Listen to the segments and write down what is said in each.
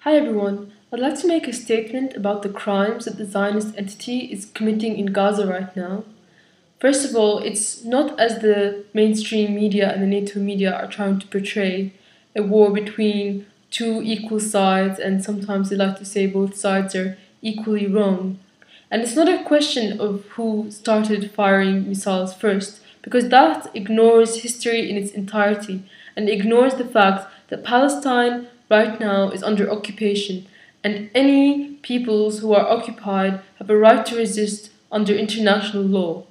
Hi everyone, I'd like to make a statement about the crimes that the Zionist entity is committing in Gaza right now. First of all, it's not as the mainstream media and the NATO media are trying to portray a war between two equal sides, and sometimes they like to say both sides are equally wrong. And it's not a question of who started firing missiles first, because that ignores history in its entirety and ignores the fact that Palestine right now is under occupation, and any peoples who are occupied have a right to resist under international law.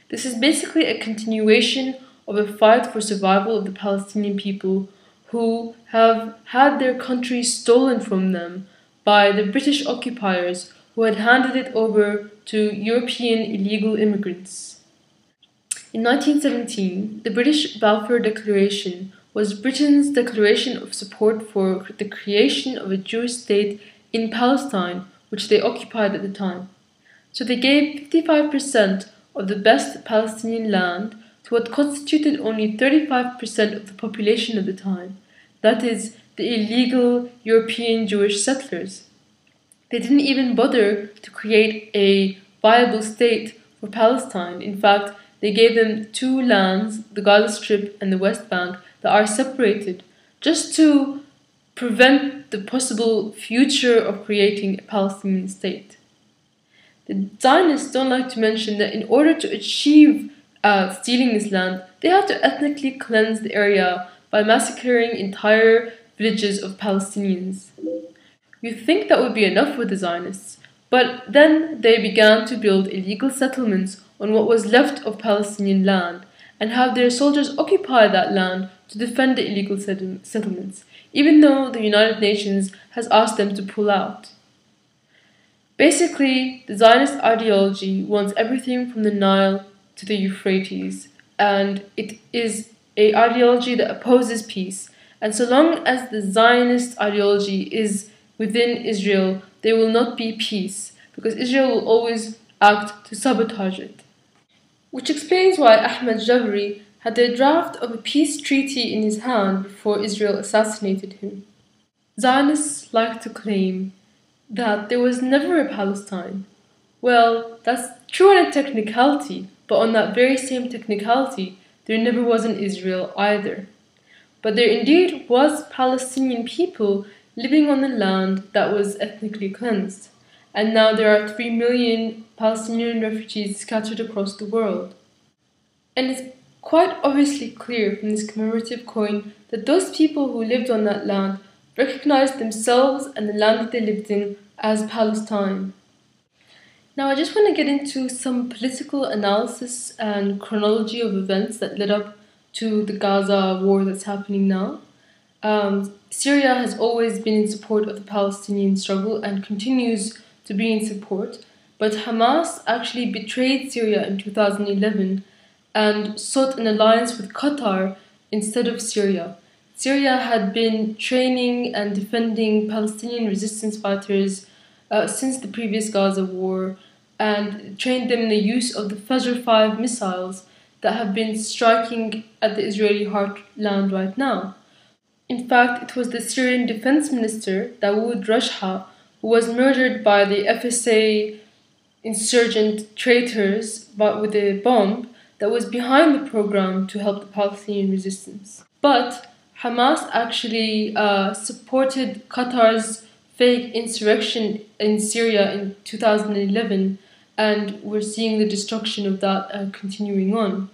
This is basically a continuation of a fight for survival of the Palestinian people who have had their country stolen from them by the British occupiers who had handed it over to European illegal immigrants. In 1917, the British Balfour Declaration was Britain's declaration of support for the creation of a Jewish state in Palestine, which they occupied at the time. So they gave 55% of the best Palestinian land to what constituted only 35% of the population at the time, that is, the illegal European Jewish settlers. They didn't even bother to create a viable state for Palestine. In fact, they gave them two lands, the Gaza Strip and the West Bank, that are separated, just to prevent the possible future of creating a Palestinian state. The Zionists don't like to mention that in order to achieve stealing this land, they have to ethnically cleanse the area by massacring entire villages of Palestinians. You'd think that would be enough with the Zionists, but then they began to build illegal settlements on what was left of Palestinian land and have their soldiers occupy that land to defend the illegal settlements, even though the United Nations has asked them to pull out. Basically, the Zionist ideology wants everything from the Nile to the Euphrates, and it is an ideology that opposes peace. And so long as the Zionist ideology is within Israel, there will not be peace, because Israel will always act to sabotage it. Which explains why Ahmed Jabri had the draft of a peace treaty in his hand before Israel assassinated him. Zionists like to claim that there was never a Palestine. Well, that's true on a technicality, but on that very same technicality, there never was an Israel either. But there indeed was Palestinian people living on the land that was ethnically cleansed, and now there are 3 million Palestinian refugees scattered across the world. And it's quite obviously clear from this commemorative coin that those people who lived on that land recognized themselves and the land that they lived in as Palestine. Now I just want to get into some political analysis and chronology of events that led up to the Gaza war that's happening now. Syria has always been in support of the Palestinian struggle and continues to be in support, but Hamas actually betrayed Syria in 2011 and sought an alliance with Qatar instead of Syria. Syria had been training and defending Palestinian resistance fighters since the previous Gaza war and trained them in the use of the Fajr 5 missiles that have been striking at the Israeli heartland right now. In fact, it was the Syrian defense minister, Dawood Rashha, who was murdered by the FSA insurgent traitors with a bomb that was behind the program to help the Palestinian resistance. But Hamas actually supported Qatar's fake insurrection in Syria in 2011, and we're seeing the destruction of that continuing on.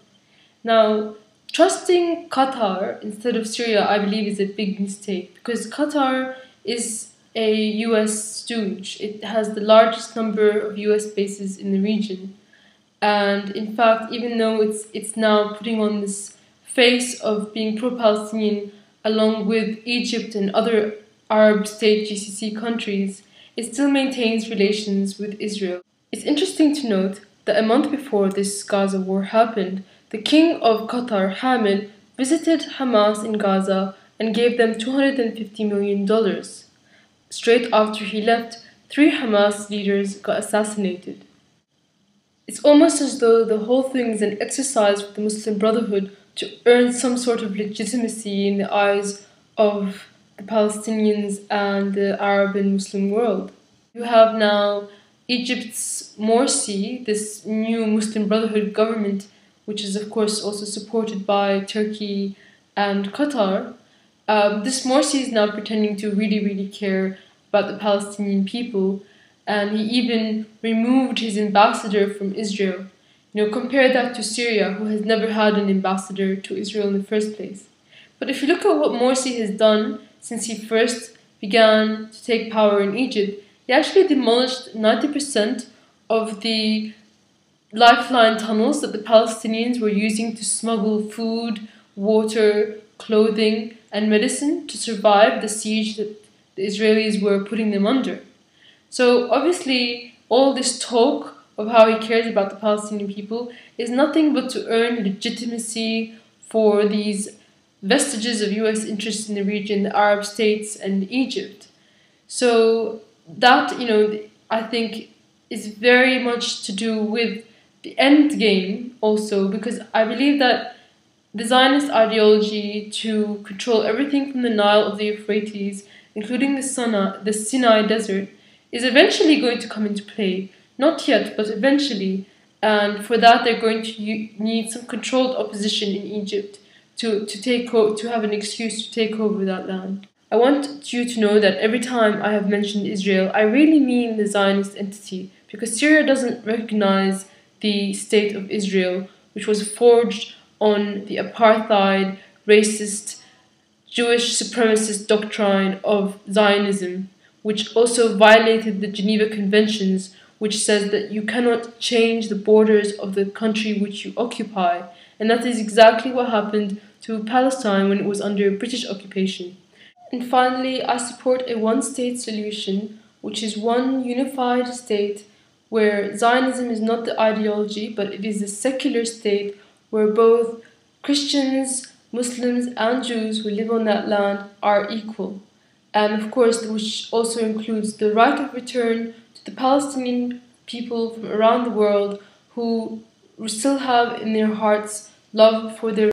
Now, trusting Qatar instead of Syria, I believe, is a big mistake, because Qatar is a US stooge. It has the largest number of US bases in the region. And in fact, even though it's now putting on this face of being pro-Palestinian along with Egypt and other Arab state GCC countries, it still maintains relations with Israel. It's interesting to note that a month before this Gaza war happened, the King of Qatar, Hamid, visited Hamas in Gaza and gave them $250 million. Straight after he left, 3 Hamas leaders got assassinated. It's almost as though the whole thing is an exercise for the Muslim Brotherhood to earn some sort of legitimacy in the eyes of the Palestinians and the Arab and Muslim world. You have now Egypt's Morsi, this new Muslim Brotherhood government, which is of course also supported by Turkey and Qatar. This Morsi is now pretending to really care about the Palestinian people, and he even removed his ambassador from Israel. Compare that to Syria, who has never had an ambassador to Israel in the first place. But if you look at what Morsi has done since he first began to take power in Egypt, he actually demolished 90% of the lifeline tunnels that the Palestinians were using to smuggle food, water, clothing, and medicine to survive the siege that the Israelis were putting them under. So obviously, all this talk of how he cares about the Palestinian people is nothing but to earn legitimacy for these vestiges of US interests in the region, the Arab states and Egypt. So that, I think is very much to do with the end game also, because I believe that the Zionist ideology to control everything from the Nile of the Euphrates, including the Sinai desert, is eventually going to come into play. Not yet, but eventually. And for that, they're going to need some controlled opposition in Egypt to have an excuse to take over that land. I want you to know that every time I have mentioned Israel, I really mean the Zionist entity, because Syria doesn't recognize the state of Israel, which was forged on the apartheid, racist, Jewish supremacist doctrine of Zionism, which also violated the Geneva Conventions, which says that you cannot change the borders of the country which you occupy. And that is exactly what happened to Palestine when it was under British occupation. And finally, I support a one-state solution, which is one unified state where Zionism is not the ideology, but it is a secular state where both Christians, Muslims, and Jews who live on that land are equal. And of course, which also includes the right of return to the Palestinian people from around the world who still have in their hearts love for their